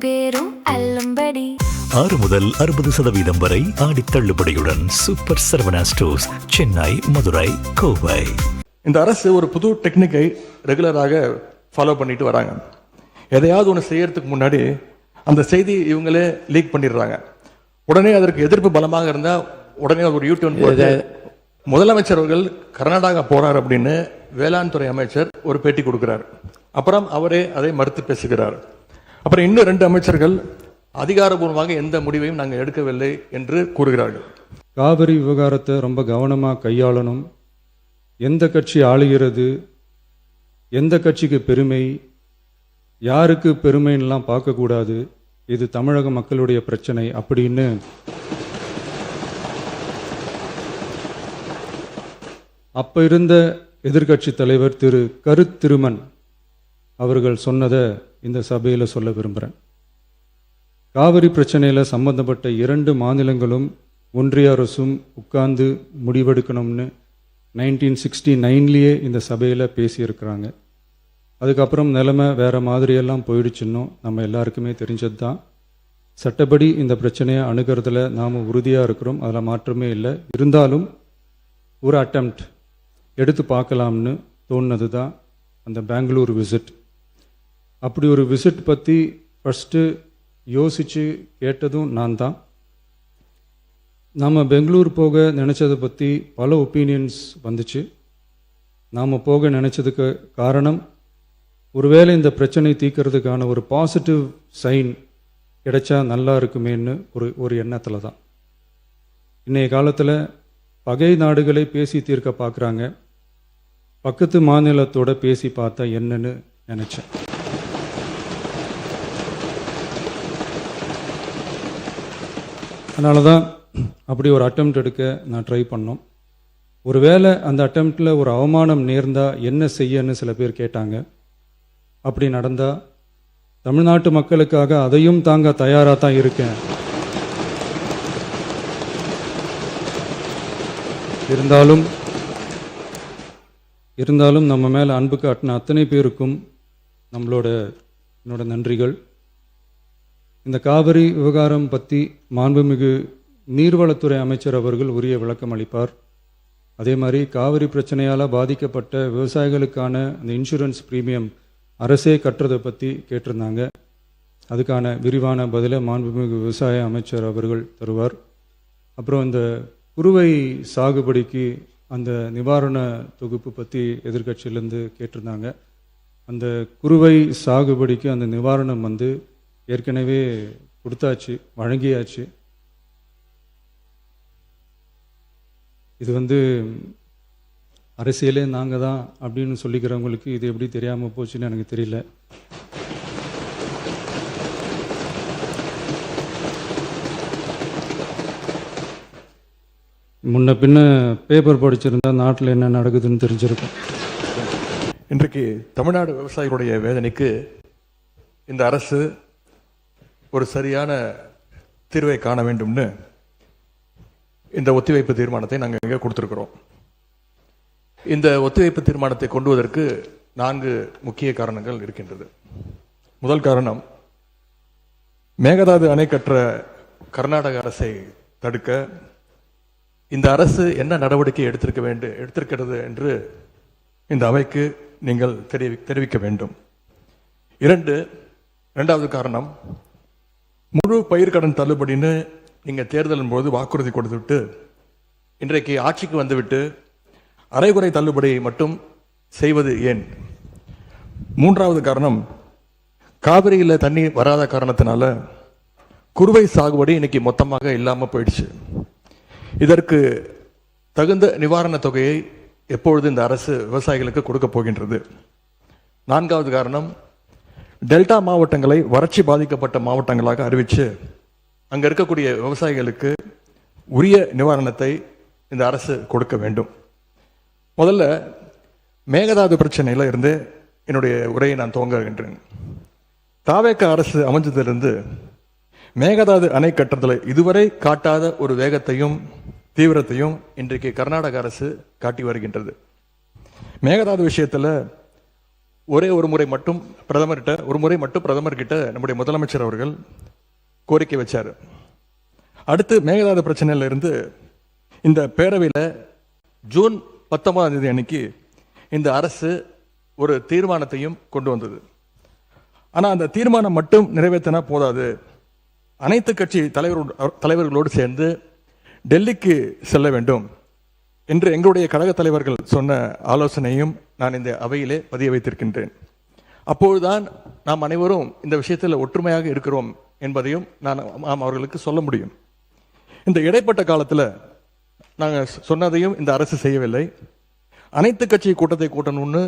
பேரும் அல்லும்படி 6 முதல் 60% வரை ஆடி தள்ளுபடியுடன் சூப்பர் சரவணா ஸ்டோர்ஸ், சென்னை, மதுரை, கோவை. இந்த அரசு ஒரு புது டெக்னிக்கை ரெகுலராக ஃபாலோ பண்ணிட்டு வராங்க. எதையாவது ஒன்று செய்யறதுக்கு முன்னாடி அந்த செய்தி இவங்களே லீக் பண்ணிடுறாங்க. உடனே அதற்கு எதிர்ப்பு பலமாக இருந்தால் உடனே ஒரு யூடியூன் போட்டு முதலமைச்சர் அவர்கள் கர்நாடகா போறார் அப்படின்னு வேளாண் துறை அமைச்சர் ஒரு பேட்டி கொடுக்கிறார். அப்புறம் அவரே அதை மறுத்து பேசுகிறார். அப்புறம் இன்னும் 2 அமைச்சர்கள் அதிகாரபூர்வமாக எந்த முடிவையும் நாங்கள் எடுக்கவில்லை என்று கூறுகிறார்கள். காவிரி விவகாரத்தை ரொம்ப கவனமாக கையாளணும். எந்த கட்சி ஆளுகிறது, எந்த கட்சிக்கு பெருமை, யாருக்கு பெருமைன்னெலாம் பார்க்கக்கூடாது. இது தமிழக மக்களுடைய பிரச்சனை அப்படின்னு அப்போ இருந்த எதிர்கட்சி தலைவர் திரு திருமன் அவர்கள் சொன்னதை இந்த சபையில் சொல்ல விரும்புகிறேன். காவிரி பிரச்சனையில் சம்பந்தப்பட்ட 2 மாநிலங்களும் ஒன்றிய அரசும் உட்கார்ந்து முடிவெடுக்கணும்னு 1969 இந்த சபையில் பேசியிருக்கிறாங்க. அதுக்கப்புறம் நிலைமை வேறு மாதிரியெல்லாம் போயிடுச்சுன்னும் நம்ம எல்லாருக்குமே தெரிஞ்சது தான். சட்டப்படி இந்த பிரச்சனையை அணுகிறதுல நாம் உறுதியாக இருக்கிறோம், அதில் மாற்றமே இல்லை. இருந்தாலும் ஒரு அட்டெம்ப்ட் எடுத்து பார்க்கலாம்னு தோணுனது தான் அந்த பெங்களூர் விசிட். அப்படி ஒரு விசிட் பற்றி ஃபஸ்ட்டு யோசித்து கேட்டதும் நான் தான். நாம் பெங்களூர் போக நினச்சதை பற்றி பல ஒப்பீனியன்ஸ் வந்துச்சு. நாம் போக நினச்சதுக்கு காரணம், ஒருவேளை இந்த பிரச்சனை தீர்க்கறதுக்கான ஒரு பாசிட்டிவ் சைன் கிடைச்சா நல்லா இருக்குமேன்னு ஒரு எண்ணத்தில் தான். இன்றைய காலத்தில் பகை நாடுகளை பேசி தீர்க்க பார்க்குறாங்க, பக்கத்து மாநிலத்தோட பேசி பார்த்தா என்னன்னு நினச்சேன். அதனால தான் அப்படி ஒரு அட்டெம்ப்ட் எடுக்க நான் ட்ரை பண்ணோம். ஒருவேளை அந்த அட்டெம்ப்டில் ஒரு அவமானம் நேர்ந்தால் என்ன செய்யன்னு சில பேர் கேட்டாங்க. அப்படி நடந்தால் தமிழ்நாட்டு மக்களுக்காக அதையும் தாங்க தயாராக தான் இருக்கேன். இருந்தாலும் நம்ம மேலே அன்பு காட்டின அத்தனை பேருக்கும் என்னோட நன்றிகள். இந்த காவிரி விவகாரம் பற்றி மாண்புமிகு நீர்வளத்துறை அமைச்சர் அவர்கள் உரிய விளக்கம் அளிப்பார். அதே மாதிரி காவிரி பிரச்சனையால் பாதிக்கப்பட்ட விவசாயிகளுக்கான அந்த இன்சூரன்ஸ் ப்ரீமியம் அரசே கட்டுறதை பற்றி கேட்டிருந்தாங்க. அதுக்கான விரிவான பதிலை மாண்புமிகு விவசாய அமைச்சர் அவர்கள் தருவார். அப்புறம் இந்த குறுவை சாகுபடிக்கு அந்த நிவாரண தொகுப்பு பற்றி எதிர்கட்சியிலேருந்து கேட்டிருந்தாங்க. அந்த குறுவை சாகுபடிக்கு அந்த நிவாரணம் ஏற்கனவே கொடுத்தாச்சு, வழங்கியாச்சு. இது அரசியலே நாங்கள் தான் அப்படின்னு சொல்லிக்கிறவங்களுக்கு இது எப்படி தெரியாமல் போச்சுன்னு எனக்கு தெரியல. முன்ன பின்ன பேப்பர் படிச்சிருந்தா நாட்டில் என்ன நடக்குதுன்னு தெரிஞ்சிருக்கும். இன்றைக்கு தமிழ்நாடு விவசாயிகளுடைய வேதனைக்கு இந்த அரசு ஒரு சரியான தீர்வை காண வேண்டும்னு இந்த ஒத்திவைப்பு தீர்மானத்தை நாங்கள் இங்கே கொடுத்துருக்குறோம். இந்த ஒத்திவைப்பு தீர்மானத்தை கொண்டு வருவதற்கு 4 முக்கிய காரணங்கள் இருக்கின்றது. முதல் காரணம், மேகதாது அணை கட்டுற கர்நாடக அரசை தடுக்க இந்த அரசு என்ன நடவடிக்கை எடுத்திருக்கிறது என்று இந்த அவைக்கு நீங்கள் தெரிவிக்க வேண்டும். 2வது காரணம், முழு பயிர்க்கடன் தள்ளுபடின்னு நீங்கள் தேர்தலின் போது வாக்குறுதி கொடுத்துவிட்டு இன்றைக்கு ஆட்சிக்கு வந்துவிட்டு அரைகுறை தள்ளுபடி மட்டும் செய்வது ஏன்? 3வது காரணம், காவிரியில் தண்ணி வராத காரணத்தினால குறுவை சாகுபடி இன்னைக்கு மொத்தமாக இல்லாமல் போயிடுச்சு. இதற்கு தகுந்த நிவாரண தொகையை எப்பொழுது இந்த அரசு விவசாயிகளுக்கு கொடுக்க போகின்றது? 4வது காரணம், டெல்டா மாவட்டங்களை வறட்சி பாதிக்கப்பட்ட மாவட்டங்களாக அறிவித்து அங்கே இருக்கக்கூடிய விவசாயிகளுக்கு உரிய நிவாரணத்தை இந்த அரசு கொடுக்க வேண்டும். முதல்ல மேகதாது பிரச்சனையில் இருந்து என்னுடைய உரையை நான் துவங்குகின்றேன். தாவேக அரசு அமைஞ்சதிலிருந்து மேகதாது அணை கட்டுறதில் இதுவரை காட்டாத ஒரு வேகத்தையும் தீவிரத்தையும் இன்றைக்கு கர்நாடக அரசு காட்டி வருகின்றது. மேகதாது விஷயத்தில் ஒரு முறை மட்டும் பிரதமர்கிட்ட நம்முடைய முதலமைச்சர் அவர்கள் கோரிக்கை வச்சார். அடுத்து மேகதாது பிரச்சனையில இருந்து இந்த பேரவையில் ஜூன் 19ஆம் தேதி அன்னைக்கு இந்த அரசு ஒரு தீர்மானத்தையும் கொண்டு வந்தது. ஆனால் அந்த தீர்மானம் மட்டும் நிறைவேற்றினா போதாது, அனைத்து கட்சி தலைவர்களோடு சேர்ந்து டெல்லிக்கு செல்ல வேண்டும் என்று எங்களுடைய கழக தலைவர்கள் சொன்ன ஆலோசனையும் நான் இந்த அவையிலே பதிய வைத்திருக்கின்றேன். அப்பொழுதுதான் நாம் அனைவரும் இந்த விஷயத்தில் ஒற்றுமையாக இருக்கிறோம் என்பதையும் நாம் அவர்களுக்கு சொல்ல முடியும். இந்த இடைப்பட்ட காலத்தில் நாங்கள் சொன்னதையும் இந்த அரசு செய்யவில்லை. அனைத்து கட்சி கூட்டத்தை கூட்டணும்னு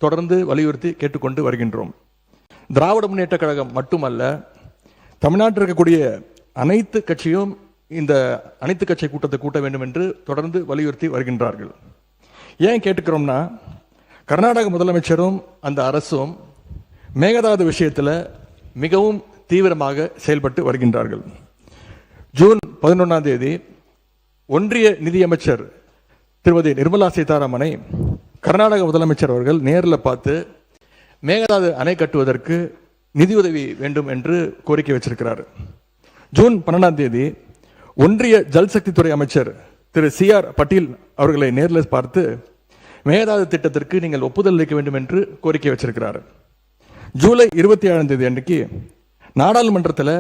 தொடர்ந்து வலியுறுத்தி கேட்டுக்கொண்டு வருகின்றோம். திராவிட முன்னேற்ற கழகம் மட்டுமல்ல, தமிழ்நாட்டில் இருக்கக்கூடிய அனைத்து கட்சியும் இந்த அனைத்து கட்சி கூட்டத்தை கூட்ட வேண்டும் என்று தொடர்ந்து வலியுறுத்தி வருகின்றார்கள். ஏன் கேட்டுக்கிறோம்னா, கர்நாடக முதலமைச்சரும் அந்த அரசும் மேகதாது விஷயத்தில் மிகவும் தீவிரமாக செயல்பட்டு வருகின்றார்கள். ஜூன் 11ஆம் தேதி ஒன்றிய நிதியமைச்சர் திருமதி நிர்மலா சீதாராமனை கர்நாடக முதலமைச்சர் அவர்கள் நேரில் பார்த்து மேகதாது அணை கட்டுவதற்கு நிதியுதவி வேண்டும் என்று கோரிக்கை வச்சிருக்கிறார். ஜூன் 12ஆம் தேதி ஒன்றிய ஜல்சக்தி துறை அமைச்சர் திரு CR பட்டீல் அவர்களை நேரில் பார்த்து மேகதாது திட்டத்திற்கு நீங்கள் ஒப்புதல் அளிக்க வேண்டும் என்று கோரிக்கை வச்சிருக்கிறார். ஜூலை 27ஆம் தேதி அன்றைக்கு நாடாளுமன்றத்தில்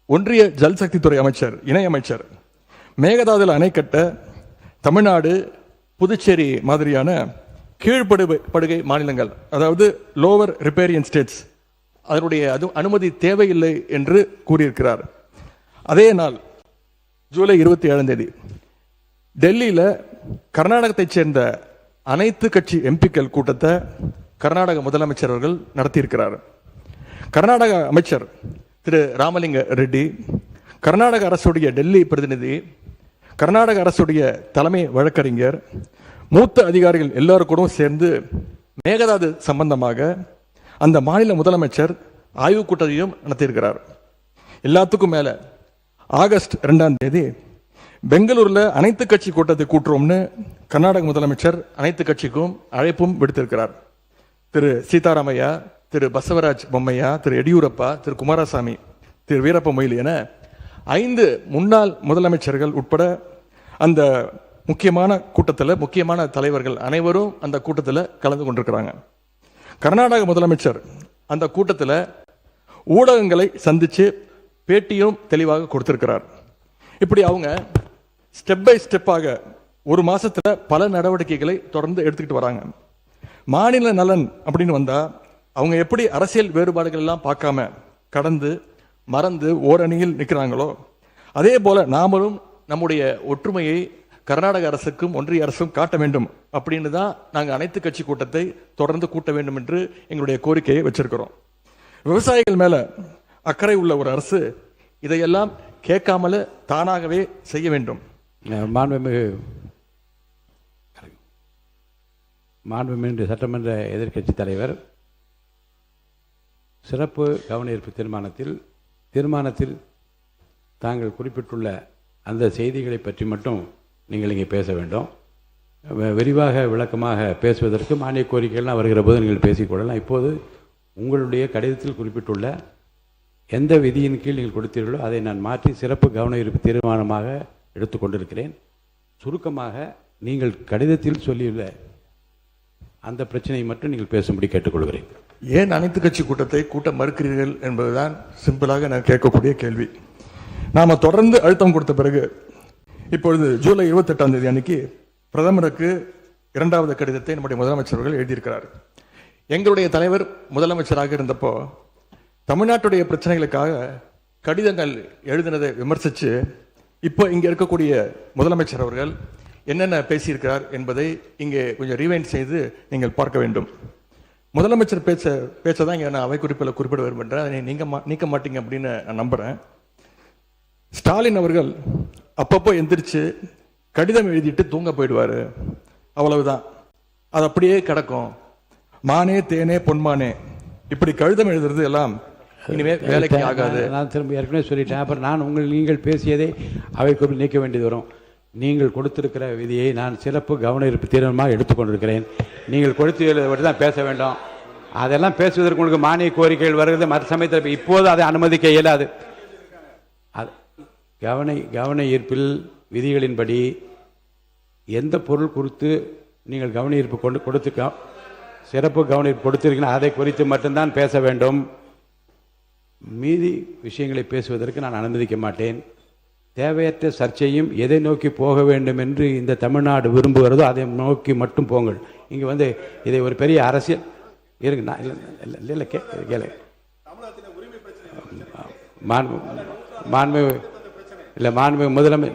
ஒன்றிய ஜல்சக்தி துறை அமைச்சர் இணையமைச்சர் மேகதாதுல அணை கட்ட தமிழ்நாடு, புதுச்சேரி மாதிரியான கீழ்ப்படுகை மாநிலங்கள், அதாவது லோவர் ரிப்பேரியன் ஸ்டேட்ஸ், அதனுடைய அனுமதி தேவையில்லை என்று கூறியிருக்கிறார். அதே நாள் ஜூலை 27ஆம் தேதி டெல்லியில் கர்நாடகத்தைச் சேர்ந்த அனைத்து கட்சி எம்பிக்கள் கூட்டத்தை கர்நாடக முதலமைச்சர் அவர்கள் நடத்தியிருக்கிறார். கர்நாடக அமைச்சர் திரு ராமலிங்க ரெட்டி, கர்நாடக அரசுடைய டெல்லி பிரதிநிதி, கர்நாடக அரசுடைய தலைமை வழக்கறிஞர், மூத்த அதிகாரிகள் எல்லாருக்கூடும் சேர்ந்து மேகதாது சம்பந்தமாக அந்த மாநில முதலமைச்சர் ஆய்வுக் கூட்டத்தையும் நடத்தியிருக்கிறார். எல்லாத்துக்கும் மேலே ஆகஸ்ட் 2ஆம் தேதி பெங்களூரில் அனைத்து கட்சி கூட்டத்தை கூட்டுறோம்னு கர்நாடக முதலமைச்சர் அனைத்து கட்சிக்கும் அழைப்பும் விடுத்திருக்கிறார். திரு சீதாராமையா, திரு பசவராஜ் பொம்மையா, திரு எடியூரப்பா, திரு குமாரசாமி, திரு வீரப்ப மொய்லி என 5 முன்னாள் முதலமைச்சர்கள் உட்பட அந்த முக்கியமான கூட்டத்தில் முக்கியமான தலைவர்கள் அனைவரும் அந்த கூட்டத்தில் கலந்து கொண்டிருக்கிறாங்க. கர்நாடக முதலமைச்சர் அந்த கூட்டத்தில் ஊடகங்களை சந்தித்து பேட்டியும் தெளிவாக கொடுத்திருக்கிறார். இப்படி அவங்க ஸ்டெப் பை ஸ்டெப்பாக ஒரு மாசத்துல பல நடவடிக்கைகளை தொடர்ந்து எடுத்துக்கிட்டு வராங்க. மாநில நலன் அப்படின்னு வந்தா அவங்க எப்படி அரசியல் வேறுபாடுகள் எல்லாம் பார்க்காம கடந்து மறந்து ஓரணியில் நிற்கிறாங்களோ, அதே போல நாமளும் நம்முடைய ஒற்றுமையை கர்நாடக அரசுக்கும் ஒன்றிய அரசும் காட்ட வேண்டும் அப்படின்னு தான் நாங்கள் அனைத்து கட்சி கூட்டத்தை தொடர்ந்து கூட்ட வேண்டும் என்று எங்களுடைய கோரிக்கையை வச்சிருக்கிறோம். விவசாயிகள் மேல அக்கறை உள்ள ஒரு அரசு இதையெல்லாம் கேட்காமல தானாகவே செய்ய வேண்டும். மாண்புமிகு சட்டமன்ற எதிர்க்கட்சி தலைவர் சிறப்பு கவன ஈர்ப்பு தீர்மானத்தில் தாங்கள் குறிப்பிட்டுள்ள அந்த செய்திகளை பற்றி மட்டும் நீங்கள் இங்கே பேச வேண்டும். விரிவாக விளக்கமாக பேசுவதற்கு மானிய கோரிக்கைகள்லாம் வருகிற போது நீங்கள் பேசிக்கொள்ளலாம். இப்போது உங்களுடைய கடிதத்தில் குறிப்பிட்டுள்ள எந்த விதியின் கீழ் நீங்கள் கொடுத்தீர்களோ அதை நான் மாற்றி சிறப்பு கவன ஈர்ப்பு தீர்மானமாக எடுத்துக்கொண்டிருக்கிறேன். சுருக்கமாக நீங்கள் கடிதத்தில் சொல்லியுள்ள அந்த பிரச்சனையை மட்டும் நீங்கள் பேசும்படி கேட்டுக்கொள்கிறேன். ஏன் அனைத்து கட்சி கூட்டத்தை கூட்ட மறுக்கிறீர்கள் என்பதுதான் சிம்பிளாக நான் கேட்கக்கூடிய கேள்வி. நாம தொடர்ந்து அழுத்தம் கொடுத்த பிறகு இப்பொழுது ஜூலை 28ஆம் தேதி அன்னைக்கு பிரதமருக்கு 2வது கடிதத்தை நம்முடைய முதலமைச்சர்கள் எழுதியிருக்கிறார். எங்களுடைய தலைவர் முதலமைச்சராக இருந்தப்போ தமிழ்நாட்டுடைய பிரச்சனைகளுக்காக கடிதங்கள் எழுதினதை விமர்சித்து இப்போ இங்கே இருக்கக்கூடிய முதலமைச்சர் அவர்கள் என்னென்ன பேசியிருக்கிறார் என்பதை இங்கே கொஞ்சம் ரீவைண்ட் செய்து நீங்கள் பார்க்க வேண்டும். முதலமைச்சர் பேச்சை தான் இங்கே நான் அவை குறிப்பில் குறிப்பிட விரும்புகிறேன். அதை நீக்க மாட்டீங்க அப்படின்னு நான் நம்புகிறேன். ஸ்டாலின் அவர்கள் அப்பப்போ எந்திரிச்சு கடிதம் எழுதிட்டு தூங்க போயிடுவார், அவ்வளவுதான், அது அப்படியே கிடக்கும். மானே தேனே பொன்மானே இப்படி கடிதம் எழுதுறது எல்லாம் இனிமே வேலைக்கு ஆகாது. நான் திரும்ப ஏற்கனவே சொல்லிட்டேன். அப்புறம் நீங்கள் பேசியதை அவை குறிப்பில் நீக்க வேண்டியது வரும். நீங்கள் கொடுத்திருக்கிற விதியை நான் சிறப்பு கவன ஈர்ப்பு தீர்மானமாக எடுத்துக்கொண்டிருக்கிறேன். நீங்கள் கொடுத்து தான் பேச வேண்டும். அதெல்லாம் பேசுவதற்கு உங்களுக்கு மானிய கோரிக்கைகள் வருகிறது. மற்ற சமயத்தில் இப்போது அதை அனுமதிக்க இயலாது. கவன ஈர்ப்பில் விதிகளின்படி எந்த பொருள் குறித்து நீங்கள் கவன ஈர்ப்பு கொடுத்து சிறப்பு கவன ஈர்ப்பு கொடுத்திருக்கீங்க அதை குறித்து மட்டும்தான் பேச வேண்டும். மீதி விஷயங்களை பேசுவதற்கு நான் அனுமதிக்க மாட்டேன். தேவையற்ற சர்ச்சையும் எதை நோக்கி போக வேண்டும் என்று இந்த தமிழ்நாடு விரும்புகிறதோ அதை நோக்கி மட்டும் போங்கள். இங்கே வந்து இதை ஒரு பெரிய அரசியல் இருக்கு. நான் இல்லை கேளு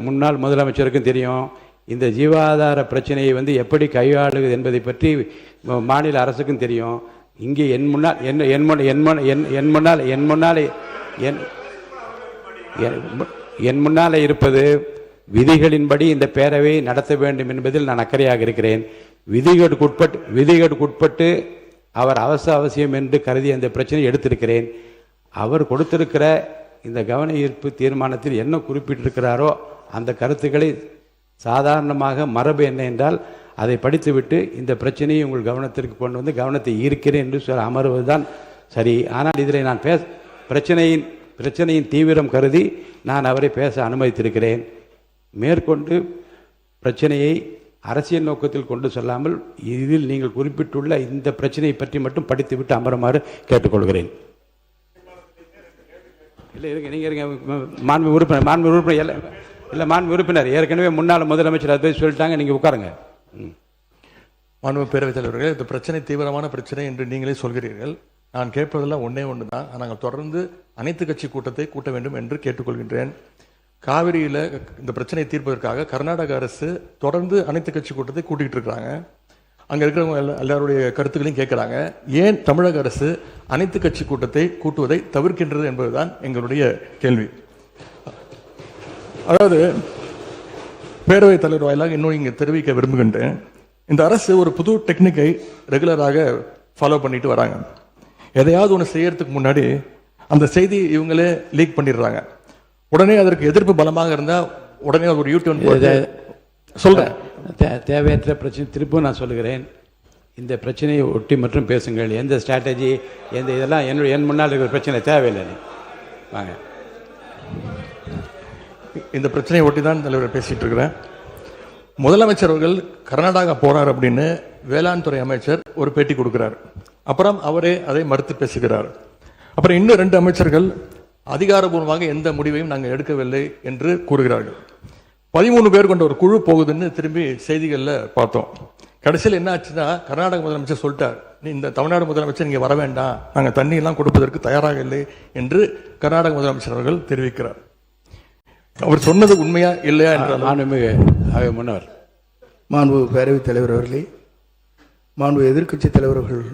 முன்னாள் முதலமைச்சருக்கும் தெரியும் இந்த ஜீவாதார பிரச்சனையை வந்து எப்படி கையாளுவது என்பதை பற்றி மாநில அரசுக்கும் தெரியும். இங்கே என் முன்னாலே இருப்பது விதிகளின்படி இந்த பேரவையை நடத்த வேண்டும் என்பதில் நான் அக்கறையாக இருக்கிறேன். விதிகளுக்குட்பட்டு அவர் அவசியம் என்று கருதி அந்த பிரச்சனையை எடுத்திருக்கிறேன். அவர் கொடுத்திருக்கிற இந்த கவன ஈர்ப்பு தீர்மானத்தில் என்ன குறிப்பிட்டிருக்கிறாரோ அந்த கருத்துக்களை சாதாரணமாக மரபு என்ன என்றால் அதை படித்துவிட்டு இந்த பிரச்சனையை உங்கள் கவனத்திற்கு கொண்டு வந்து கவனத்தை ஈர்க்கிறேன் என்று சொல்ல அமர்வதுதான் சரி. ஆனால் இதில் நான் பிரச்சனையின் தீவிரம் கருதி நான் அவரை பேச அனுமதித்திருக்கிறேன். மேற்கொண்டு பிரச்சனையை அரசியல் நோக்கத்தில் கொண்டு செல்லாமல் இதில் நீங்கள் குறிப்பிட்டுள்ள இந்த பிரச்சனையை பற்றி மட்டும் படித்துவிட்டு அமருமாறு கேட்டுக்கொள்கிறேன். இல்லை இருங்க, நீங்கள் இருங்க. மாண்பு உறுப்பினர் ஏற்கனவே முன்னாள் முதலமைச்சர் அதை சொல்லிட்டாங்க, நீங்கள் உட்காருங்க. மாண்பு பேரவைத் தலைவர்கள், இந்த பிரச்சனை தீவிரமான பிரச்சனை என்று நீங்களே சொல்கிறீர்கள். நான் கேட்பதெல்லாம் ஒன்று தான். நாங்கள் தொடர்ந்து அனைத்து கட்சி கூட்டத்தை கூட்ட வேண்டும் என்று கேட்டுக்கொள்கின்றேன். காவிரியில் இந்த பிரச்சனையை தீர்ப்பதற்காக கர்நாடக அரசு தொடர்ந்து அனைத்து கட்சி கூட்டத்தை கூட்டிகிட்டு இருக்கிறாங்க. அங்கே இருக்கிறவங்க எல்லாருடைய கருத்துக்களையும் கேட்குறாங்க. ஏன் தமிழக அரசு அனைத்து கட்சி கூட்டத்தை கூட்டுவதை தவிர்க்கின்றது என்பதுதான் எங்களுடைய கேள்வி. அதாவது பேரவைத் தலைவர் வாயிலாக இன்னும் இங்கே தெரிவிக்க விரும்புகின்றேன். இந்த அரசு ஒரு புது டெக்னிக்கை ரெகுலராக ஃபாலோ பண்ணிட்டு வராங்க. எதையாவது ஒன்று செய்யறதுக்கு முன்னாடி அந்த செய்தி இவங்களே லீக் பண்ணிடுறாங்க. உடனே அதற்கு எதிர்ப்பு பலமாக இருந்தால் உடனே ஒரு யூடியூன் சொல்றேன். தேவையற்ற பிரச்சனை திருப்பும் நான் சொல்லுகிறேன். இந்த பிரச்சனையை ஒட்டி மற்றும் பேசுங்கள். எந்த ஸ்ட்ராட்டஜி இதெல்லாம் என் முன்னால் இருக்கிற பிரச்சனை தேவையில்லை. வாங்க, இந்த பிரச்சனையை ஒட்டி தான் தலைவர் பேசிட்டு இருக்கிறேன். முதலமைச்சர் அவர்கள் கர்நாடகா போறார் அப்படின்னு வேளாண் துறை அமைச்சர் ஒரு பேட்டி கொடுக்கிறார். அப்புறம் அவரே அதை மறுத்து பேசுகிறார். அப்புறம் இன்னும் 2 அமைச்சர்கள் அதிகாரபூர்வமாக எந்த முடிவையும் நாங்கள் எடுக்கவில்லை என்று கூறுகிறார்கள். 13 பேர் கொண்ட ஒரு குழு போகுதுன்னு திரும்பி செய்திகளில் பார்த்தோம். கடைசியில் என்ன ஆச்சுன்னா, கர்நாடக முதலமைச்சர் சொல்லிட்டார், இந்த தமிழ்நாடு முதலமைச்சர் இங்கே வர வேண்டாம், நாங்கள் தண்ணியெல்லாம் கொடுப்பதற்கு தயாராக இல்லை என்று கர்நாடக முதலமைச்சர் அவர்கள் தெரிவிக்கிறார். அவர் சொன்னது உண்மையா இல்லையா என்றால் முன்னவர் மாண்பு பேரவைத் தலைவர் அவர்களே, மாண்பு எதிர்க்கட்சி தலைவர்கள்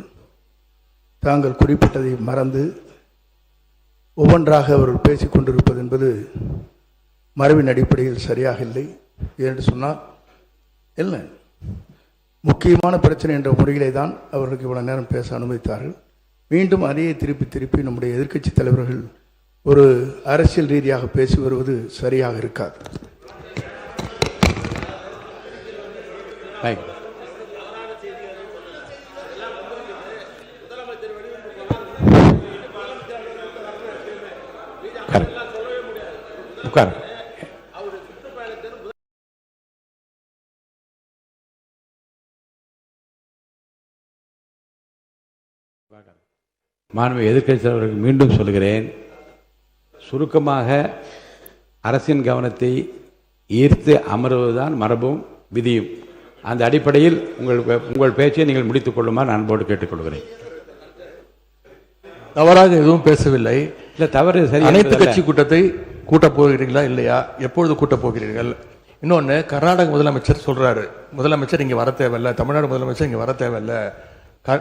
தாங்கள் குறிப்பிட்டதை மறந்து ஒவ்வொன்றாக அவர்கள் பேசிக் கொண்டிருப்பது என்பது மரபின் அடிப்படையில் சரியாக இல்லை. என்று சொன்னால் என்ன முக்கியமான பிரச்சனை என்ற முறையிலே தான் அவர்களுக்கு இவ்வளவு நேரம் பேச அனுமதித்தார்கள். மீண்டும் அதையே திருப்பி நம்முடைய எதிர்க்கட்சி தலைவர்கள் ஒரு அரசியல் ரீதியாக பேசி வருவது சரியாக இருக்காது. மாண்பு எதிர்க்கட்சி தலைவர்களுக்கு மீண்டும் சொல்கிறேன், சுருக்கமாக அரசின் கவனத்தை ஈர்த்து அமர்வதுதான் மரபும் விதியும். அந்த அடிப்படையில் உங்கள் பேச்சை நீங்கள் முடித்துக் கொள்ளுமாறு அன்போடு கேட்டுக்கொள்கிறேன். தவறாக எதுவும் பேசவில்லை. இல்லை, தவறு சரி. அனைத்து கட்சி கூட்டத்தை கூட்டப் போகிறீர்களா இல்லையா, எப்பொழுது கூட்டப் போகிறீர்கள்? இன்னொன்று, கர்நாடக முதலமைச்சர் சொல்றாரு, முதலமைச்சர் இங்கே வர தேவையில்லை, தமிழ்நாடு முதலமைச்சர் இங்கே வர தேவையில்லை,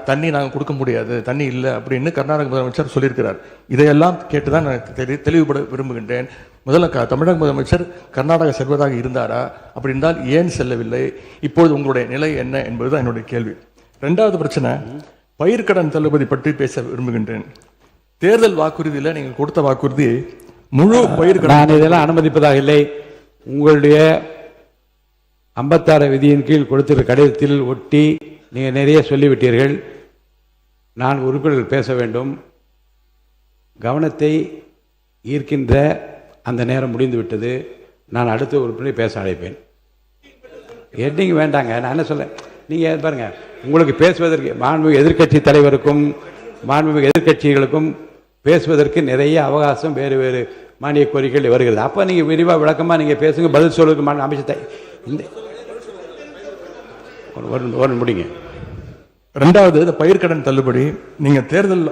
தண்ணி நாங்கள் கொடுக்க முடியாது, தண்ணி இல்லை அப்படின்னு கர்நாடக முதலமைச்சர் சொல்லியிருக்கிறார். இதையெல்லாம் கேட்டுதான் நான் தெளிவுபட விரும்புகின்றேன். முதல்ல தமிழக முதலமைச்சர் கர்நாடகா செல்வதாக இருந்தாரா? அப்படி இருந்தால் ஏன் செல்லவில்லை? இப்பொழுது உங்களுடைய நிலை என்ன என்பதுதான் என்னுடைய கேள்வி. 2வது பிரச்சனை, பயிர்க்கடன் தள்ளுபடி பற்றி பேச விரும்புகின்றேன். தேர்தல் வாக்குறுதியில் நீங்கள் கொடுத்த வாக்குறுதி முழு பயிர்க்கடன். நான் இதெல்லாம் அனுமதிப்பதாக இல்லை. உங்களுடைய 56 விதியின் கீழ் கொடுத்திருக்கிற கடிதத்தில் ஒட்டி நீங்கள் நிறைய சொல்லிவிட்டீர்கள். 4 உறுப்பினர்கள் பேச வேண்டும். கவனத்தை ஈர்க்கின்ற அந்த நேரம் முடிந்து விட்டது. நான் அடுத்த உறுப்பினரை பேச அழைப்பேன். ஹெட்டிங் வேண்டாங்க. நான் என்ன சொல்ல, நீங்கள் பாருங்க, உங்களுக்கு பேசுவதற்கு மாண்புமிகு எதிர்க்கட்சி தலைவருக்கும் மாண்புமிகு எதிர்க்கட்சிகளுக்கும் பேசுவதற்கு நிறைய அவகாசம் வேறு வேறு மானிய கோரிக்கைகள் வருகிறது. அப்போ நீங்கள் விரிவாக விளக்கமாக நீங்கள் பேசுங்க. பதில் சொல்வதற்கு அமைச்சத்தை இந்த ஒரு முடிங்க. ரெண்டாவது, இந்த பயிர்க்கடன் தள்ளுபடி நீங்க தேர்தல்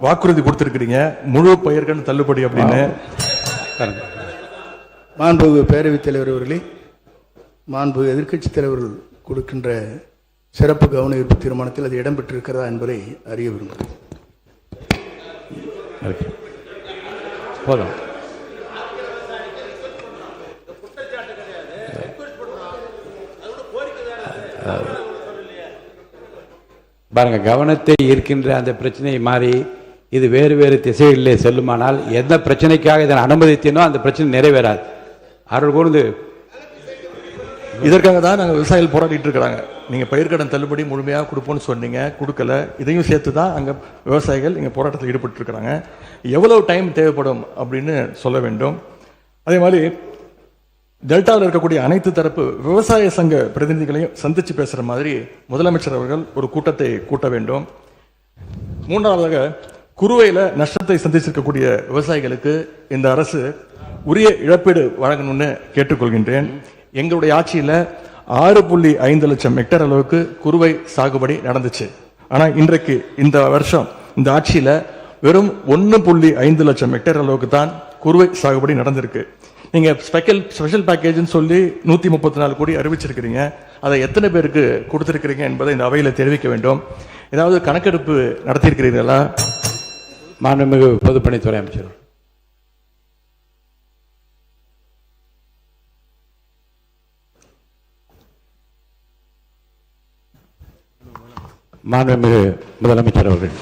வாக்குறுதி கொடுத்திருக்கிறீங்க, முழு பயிர்க்கடன் தள்ளுபடி அப்படின்னு. மாண்புமிகு பேரவைத் தலைவர் அவர்களே, மாண்புமிகு எதிர்க்கட்சித் தலைவர்கள் கொடுக்கின்ற சிறப்பு கவன ஈர்ப்பு தீர்மானத்தில் அது இடம்பெற்றிருக்கிறதா என்பதை அறிய விரும்புகிறேன். போதும். பாருங்க, கவனத்தை ஈர்க்கின்ற அந்த பிரச்சனை மாறி இது வேறு வேறு திசைகளிலே செல்லுமானால் எந்த பிரச்சனைக்காக இதனை அனுமதித்தேனோ அந்த பிரச்சனை நிறைவேறாது. அருள் கூர்ந்து இதற்காக தான் நாங்கள் விவசாயிகள் போராடிட்டு இருக்கிறாங்க. நீங்கள் பயிர்க்கடன் தள்ளுபடி முழுமையாக கொடுப்போம்னு சொன்னீங்க, கொடுக்கல. இதையும் சேர்த்து தான் அங்கே விவசாயிகள் இங்கே போராட்டத்தில் ஈடுபட்டு இருக்கிறாங்க. எவ்வளவு டைம் தேவைப்படும் அப்படின்னு சொல்ல வேண்டும். அதே மாதிரி டெல்டாவில் இருக்கக்கூடிய அனைத்து தரப்பு விவசாய சங்க பிரதிநிதிகளையும் சந்திச்சு பேசுகிற மாதிரி முதலமைச்சர் அவர்கள் ஒரு கூட்டத்தை கூட்ட வேண்டும். மூன்றாவதாக, குறுவையில் நஷ்டத்தை சந்திச்சிருக்கக்கூடிய விவசாயிகளுக்கு இந்த அரசு உரிய இழப்பீடு வழங்கணும்னு கேட்டுக்கொள்கின்றேன். எங்களுடைய ஆட்சியில் 6.5 லட்சம் ஹெக்டேர் அளவுக்கு குறுவை சாகுபடி நடந்துச்சு. ஆனால் இன்றைக்கு இந்த வருஷம் இந்த ஆட்சியில் வெறும் 1.5 லட்சம் ஹெக்டேர் அளவுக்கு தான் குறுவை சாகுபடி நடந்திருக்கு. நீங்கள் ஸ்பெஷல் பேக்கேஜ்னு சொல்லி 134 கோடி அறிவிச்சிருக்கிறீங்க. அதை எத்தனை பேருக்கு கொடுத்துருக்கிறீங்க என்பதை இந்த அவையில் தெரிவிக்க வேண்டும். ஏதாவது கணக்கெடுப்பு நடத்தியிருக்கிறீர்களா? மாண்புமிகு பொதுப்பணித்துறை அமைச்சர். மாண்புமிகு முதலமைச்சர் அவர்கள்.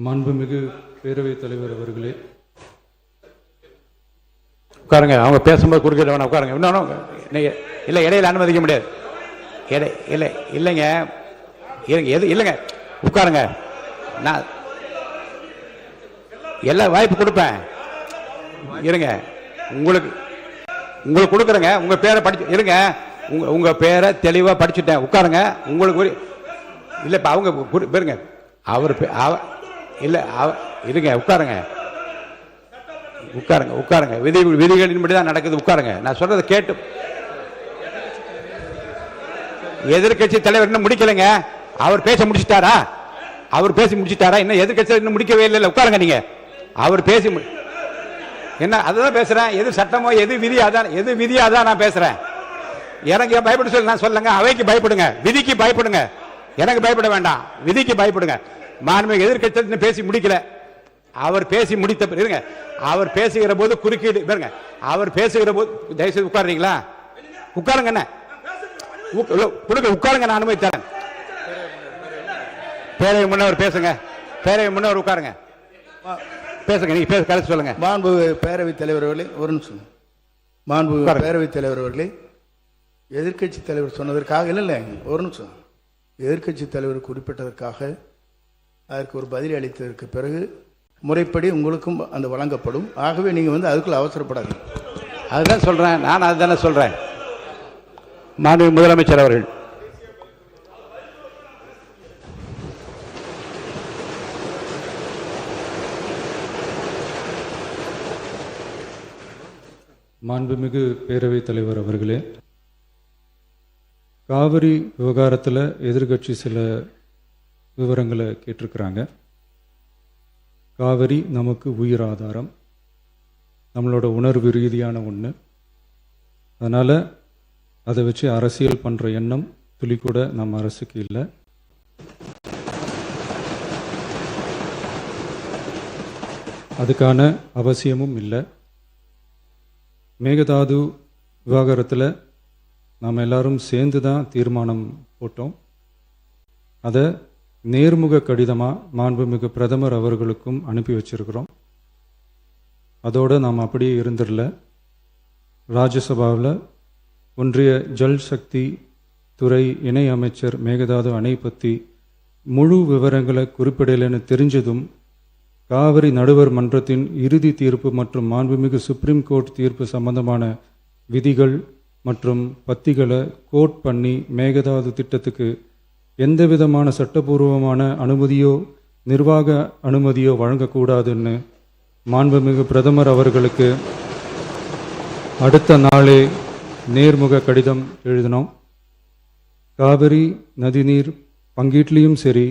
மாண்புமிகு பேரவைத் தலைவர் அவர்களே, உட்காருங்க. அவங்க பேசும்போது குறுக்கிட வேணாம், உட்காருங்க. இன்னொன்று நீங்கள் இல்லை, இடையில அனுமதிக்க முடியாது. இல்லைங்க, இல்லைங்க, உட்காருங்க. நான் எல்லா வாய்ப்பு கொடுப்பேன். இருங்க, உங்களுக்கு கொடுக்குறேங்க. உங்கள் பேரை படிச்சு இருங்க. உங்கள் பேரை தெளிவாக படிச்சுட்டேன். உட்காருங்க. உங்களுக்கு இல்லை, இப்போ அவங்க பேருங்க. அவர் இல்லை, இருங்க, உட்காருங்க. விதிகளின்படி தான் நடக்குது. உட்காருங்க. நான் சொல்றதை கேட்டு. எதிர்கட்சி தலைவர் இன்னும் முடிக்கலைங்க. அவர் பேச முடிச்சிட்டாரா? இன்னும் எதிர்கட்சி இன்னும் முடிக்கவே இல்லை. உட்காருங்க. நீங்க அவர் பேசி என்ன அதுதான் பேசுறேன். எது சட்டமோ எது விதியா தான் நான் பேசுறேன். எனக்கு பயப்பட சொல்லி நான் சொல்லுங்க. அவைக்கு பயப்படுங்க, விதிக்கு பயப்படுங்க. எனக்கு பயப்பட வேண்டாம், விதிக்கு பயப்படுங்க. மாண்புமிகு எதிர்க்கட்சி பேசி முடிக்கல. அவர் பேசி முடித்த இருங்க. அவர் பேசுகிற போது குறுக்கீடு பாருங்க. அவர் பேசுகிற போது தயவுசெய்து உட்காருறீங்களா? உட்காருங்க. என்ன உட்காருங்க, நான் அனுமதி தரேன். பேரவை முன்னவர் பேசுங்க. பேரவை முன்னவர் உட்காருங்க, பேசுங்க. நீங்க பேச கருத்து சொல்லுங்க. மாண்பு பேரவைத் தலைவர் அவர்களே, ஒரு நிமிஷம். மாண்பு பேரவைத் தலைவர் அவர்களே, எதிர்க்கட்சி தலைவர் சொன்னதற்காக இல்லை, ஒரு நிமிஷம். எதிர்க்கட்சி தலைவர் குறிப்பிட்டதற்காக அதற்கு ஒரு பதில் அளித்ததற்கு பிறகு முறைப்படி உங்களுக்கும் அந்த வழங்கப்படும். ஆகவே நீங்கள் அதுக்குள்ள அவசரப்படாது. அதுதான் சொல்றேன். நான் அதுதானே சொல்றேன். மாண்புமிகு முதலமைச்சர் அவர்கள். மாண்புமிகு பேரவைத் தலைவர் அவர்களே, காவிரி விவகாரத்தில் எதிர்கட்சி சில விவரங்களை கேட்டிருக்கிறாங்க. காவிரி நமக்கு உயிர் ஆதாரம், நம்மளோட உணர்வு ரீதியான ஒன்று. அதனால் அதை வச்சு அரசியல் பண்ணுற எண்ணம் துளி கூட நம்ம அரசுக்கு இல்லை. அதுக்கான அவசியமும் இல்லை. மேகதாது விவகாரத்தில் நாம் எல்லாரும் சேர்ந்து தான் தீர்மானம் போட்டோம். அதை நேர்முக கடிதமாக மாண்புமிகு பிரதமர் அவர்களுக்கும் அனுப்பி வச்சிருக்கிறோம். அதோடு நாம் அப்படியே இருந்துடல. ராஜ்யசபாவில் ஒன்றிய ஜல் சக்தி துறை இணை அமைச்சர் மேகதாது அணை பற்றி முழு விவரங்களை குறிப்பிடலைன்னு தெரிஞ்சதும் காவிரி நடுவர் மன்றத்தின் இறுதி தீர்ப்பு மற்றும் மாண்புமிகு சுப்ரீம் கோர்ட் தீர்ப்பு சம்பந்தமான விதிகள் மற்றும் பத்திகளை கோட் பண்ணி மேகதாது திட்டத்துக்கு எந்த விதமான சட்டபூர்வமான அனுமதியோ நிர்வாக அனுமதியோ வழங்கக்கூடாதுன்னு மாண்புமிகு பிரதமர் அவர்களுக்கு அடுத்த நாளே நேர்முக கடிதம் எழுதினோம். காவிரி நதிநீர் பங்கீட்லேயும் சரி,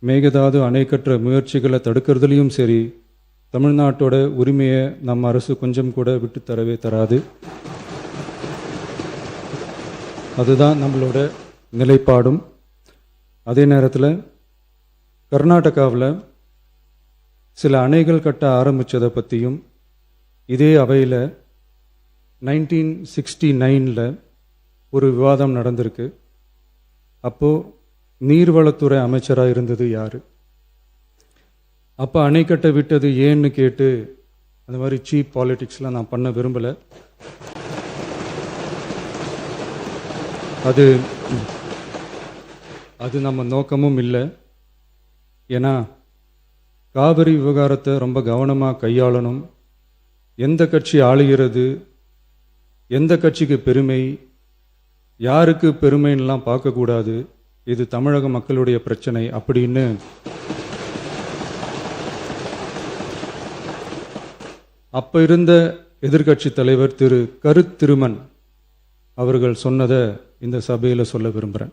மேகதாது அணை கட்டுற முயற்சிகளை தடுக்கிறதுலையும் சரி, தமிழ்நாட்டோட உரிமையை நம் அரசு கொஞ்சம் கூட விட்டு தரவே தராது. அதுதான் நம்மளோட நிலைப்பாடும். அதே நேரத்தில் கர்நாடகாவில் சில அணைகள் கட்ட ஆரம்பித்ததை பற்றியும் இதே அவையில் 1969 ஒரு விவாதம் நடந்திருக்கு. அப்போது நீர்வளத்துறை அமைச்சராக இருந்தது யார்? அப்போ அணை கட்ட விட்டது ஏன்னு கேட்டு அந்த மாதிரி சீப் பாலிட்டிக்ஸ்லாம் நான் பண்ண விரும்பலை. அது நம்ம நோக்கமும் இல்லை. ஏன்னா காவிரி விவகாரத்தை ரொம்ப கவனமாக கையாளணும். எந்த கட்சி ஆளுகிறது, எந்த கட்சிக்கு பெருமை, யாருக்கு பெருமைன்னெலாம் பார்க்கக்கூடாது. இது தமிழக மக்களுடைய பிரச்சனை அப்படின்னு அப்போ இருந்த எதிர்க்கட்சி தலைவர் திரு கருத்திருமன் அவர்கள் சொன்னதை இந்த சபையில் சொல்ல விரும்புகிறேன்.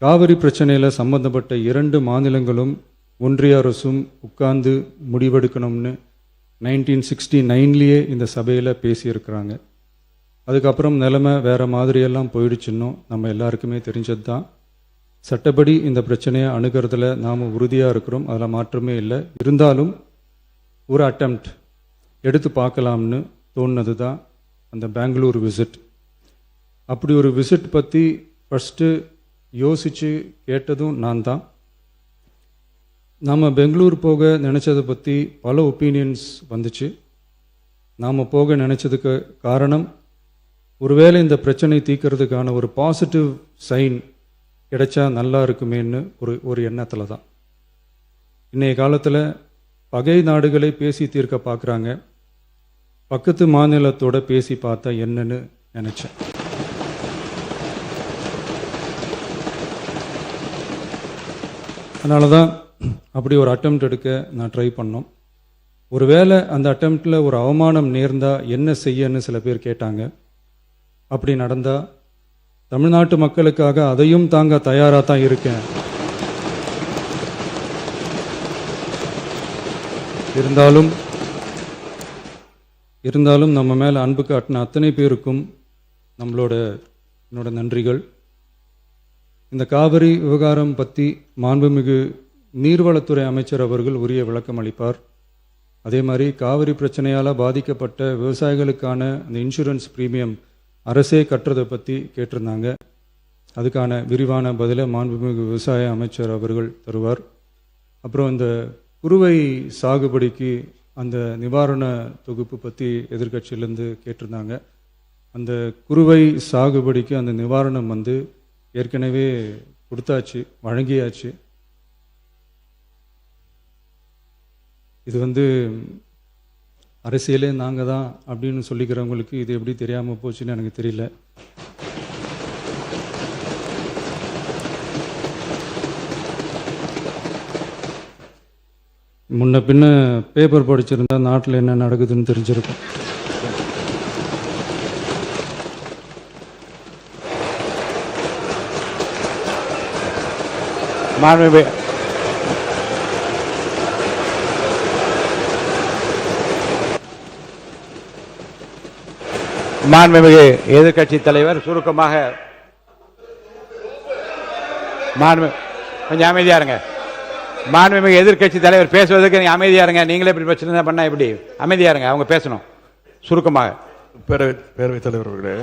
காவிரி பிரச்சனையில் சம்பந்தப்பட்ட 2 மாநிலங்களும் ஒன்றிய அரசும் உட்கார்ந்து முடிவெடுக்கணும்னு 1969 இந்த சபையில் பேசியிருக்கிறாங்க. அதுக்கப்புறம் நிலைமை வேறு மாதிரியெல்லாம் போயிடுச்சுன்னும் நம்ம எல்லாருக்குமே தெரிஞ்சது தான். சட்டப்படி இந்த பிரச்சனையை அணுகிறதுல நாம் உறுதியாக இருக்கிறோம், அதில் மாற்றமே இல்லை. இருந்தாலும் ஒரு அட்டெம்ப்ட் எடுத்து பார்க்கலாம்னு தோணுனது தான் அந்த பெங்களூர் விசிட். அப்படி ஒரு விசிட் பற்றி ஃபஸ்ட்டு யோசித்து கேட்டதும் நான் தான். நாம் பெங்களூர் போக நினச்சதை பற்றி பல ஒப்பீனியன்ஸ் வந்துச்சு. நாம் போக நினச்சதுக்கு காரணம், ஒருவேளை இந்த பிரச்சனை தீர்க்கறதுக்கான ஒரு பாசிட்டிவ் சைன் கிடைச்சா நல்லா இருக்குமேன்னு ஒரு எண்ணத்தில் தான். இன்றைய காலத்தில் பகை நாடுகளை பேசி தீர்க்க பார்க்குறாங்க, பக்கத்து மாநிலத்தோட பேசி பார்த்தா என்னன்னு நினச்சேன். அதனால தான் அப்படி ஒரு அட்டெம்ப்ட் எடுக்க நான் ட்ரை பண்ணோம். ஒருவேளை அந்த அட்டெம்ப்டில் ஒரு அவமானம் நேர்ந்தால் என்ன செய்யன்னு சில பேர் கேட்டாங்க. அப்படி நடந்தால் தமிழ்நாட்டு மக்களுக்காக அதையும் தாங்க தயாராக தான் இருக்கேன். இருந்தாலும் நம்ம மேலே அன்பு காட்டின அத்தனை பேருக்கும் என்னோட நன்றிகள். இந்த காவிரி விவகாரம் பற்றி மாண்புமிகு நீர்வளத்துறை அமைச்சர் அவர்கள் உரிய விளக்கம் அளிப்பார். அதே மாதிரி காவிரி பிரச்சனையால் பாதிக்கப்பட்ட விவசாயிகளுக்கான அந்த இன்சூரன்ஸ் ப்ரீமியம் அரசே கட்டுறதை பற்றி கேட்டிருந்தாங்க. அதுக்கான விரிவான பதிலை மாண்புமிகு விவசாய அமைச்சர் அவர்கள் தருவார். அப்புறம் இந்த குறுவை சாகுபடிக்கு அந்த நிவாரண தொகுப்பு பற்றி எதிர்க்கட்சியிலேருந்து கேட்டிருந்தாங்க. அந்த குறுவை சாகுபடிக்கு அந்த நிவாரணம் ஏற்கனவே கொடுத்தாச்சு, வழங்கியாச்சு. இது அரசியலே நாங்கள் தான் அப்படின்னு சொல்லிக்கிறவங்களுக்கு இது எப்படி தெரியாமல் போச்சுன்னு எனக்கு தெரியல. முன்ன பின்ன பேப்பர் படிச்சிருந்தா நாட்டில் என்ன நடக்குதுன்னு தெரிஞ்சிருக்கும். மாண்புமிகு எதிர்க்கட்சி தலைவர் சுருக்கமாக, கொஞ்சம் அமைதியா இருங்க. மாண்புமிகு எதிர்க்கட்சி தலைவர் பேசுவதற்கு நீங்க அமைதியா இருங்க. நீங்களே இப்படி பிரச்சனை பண்ணா எப்படி? அமைதியா இருங்க, அவங்க பேசணும் சுருக்கமாக. பேரவைத் தலைவர் அவர்களே,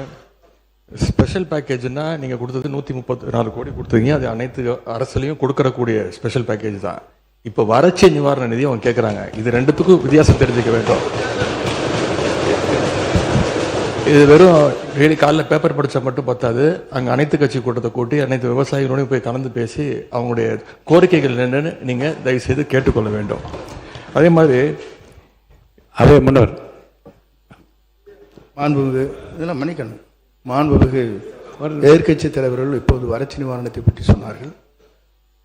ஸ்பெஷல் பேக்கேஜ்னா நீங்கள் கொடுத்தது 134 கோடி கொடுத்தீங்க. அது அனைத்து அரசுலையும் கொடுக்கறக்கூடிய ஸ்பெஷல் பேக்கேஜ் தான். இப்போ வறட்சி நிவாரண நிதி அவங்க கேட்குறாங்க. இது ரெண்டுத்துக்கும் வித்தியாசம் தெரிஞ்சுக்க வேண்டும். இது வெறும் டெய்லி காலைல பேப்பர் படித்தா மட்டும் பத்தாது. அங்கே அனைத்து கட்சி கூட்டத்தை கூட்டி அனைத்து விவசாயிகளோடையும் போய் கலந்து பேசி அவங்களுடைய கோரிக்கைகள் என்னன்னு நீங்கள் தயவுசெய்து கேட்டுக்கொள்ள வேண்டும். அதே மாதிரி அதே முன்னர் மாண்புமிகு இதெல்லாம் மன்னிக்கணும். மாண்புமிகு எதிர்க்கட்சி தலைவர்கள் இப்போது வறட்சி நிவாரணத்தை பற்றி சொன்னார்கள்.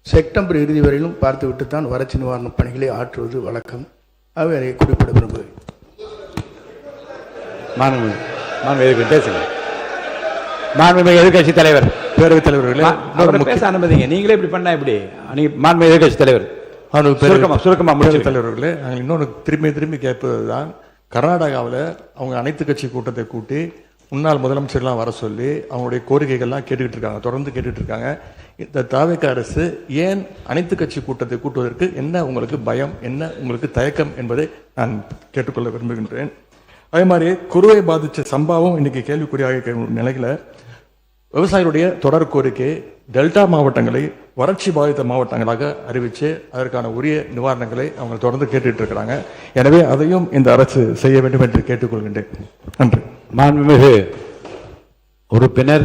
செப்டம்பர் இறுதி வரையிலும் பார்த்துவிட்டு தான் வறட்சி நிவாரண பணிகளை ஆற்றுவது வழக்கம். அவை அதை குறிப்பிட விரும்புகிறேன். மாண்புமிகு எதிர்க்கட்சி தலைவர், பேரவைத் தலைவர்களே, அவரை பேச அனுமதிங்க. நீங்களே இப்படி பண்ணா இப்படி? மாண்புமிகு எதிர்க்கட்சி தலைவர் சுருக்கமா முடிச்சு. தலைவர்களே, நாங்கள் இன்னொன்று திரும்பி கேட்பது தான், கர்நாடகாவில் அவங்க அனைத்து கட்சி கூட்டத்தை கூட்டி முன்னாள் முதலமைச்சர்லாம் வர சொல்லி அவங்களுடைய கோரிக்கைகள்லாம் கேட்டுக்கிட்டு இருக்காங்க, தொடர்ந்து கேட்டுட்டு இருக்காங்க. இந்த தாவேக அரசு ஏன் அனைத்து கட்சி கூட்டத்தை கூட்டுவதற்கு என்ன உங்களுக்கு பயம், என்ன உங்களுக்கு தயக்கம் என்பதை நான் கேட்டுக்கொள்ள விரும்புகின்றேன். அதே மாதிரி குறுவை பாதித்த சம்பவம் இன்னைக்கு கேள்விக்குறியாக நிலையில விவசாயிகளுடைய தொடர் கோரிக்கை டெல்டா மாவட்டங்களை வறட்சி பாதித்த மாவட்டங்களாக அறிவித்து அதற்கான உரிய நிவாரணங்களை அவங்க தொடர்ந்து கேட்டுட்டு இருக்கிறாங்க. எனவே அதையும் இந்த அரசு செய்ய வேண்டும் என்று கேட்டுக்கொள்கின்றேன். நன்றி. மாண்புமிகு உறுப்பினர்